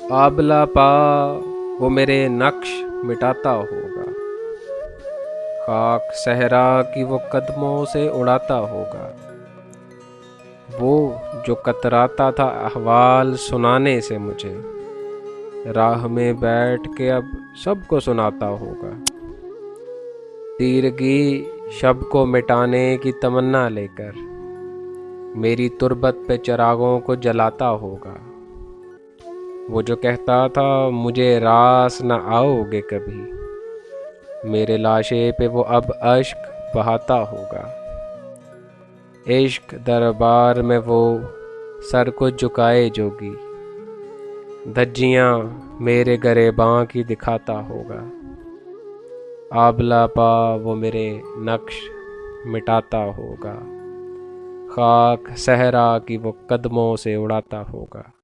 आबला पा वो मेरे नक्श मिटाता होगा, खाक सहरा की वो कदमों से उड़ाता होगा। वो जो कतराता था अहवाल सुनाने से मुझे, राह में बैठ के अब सबको सुनाता होगा। तीरगी शब को मिटाने की तमन्ना लेकर मेरी तुरबत पे चिरागों को जलाता होगा। वो जो कहता था मुझे रास न आओगे कभी, मेरे लाशे पे वो अब अश्क बहाता होगा। इश्क दरबार में वो सर को झुकाए जोगी, धज्जियाँ मेरे गरेबां की दिखाता होगा। आबला पा वो मेरे नक्श मिटाता होगा, खाक सहरा की वो कदमों से उड़ाता होगा।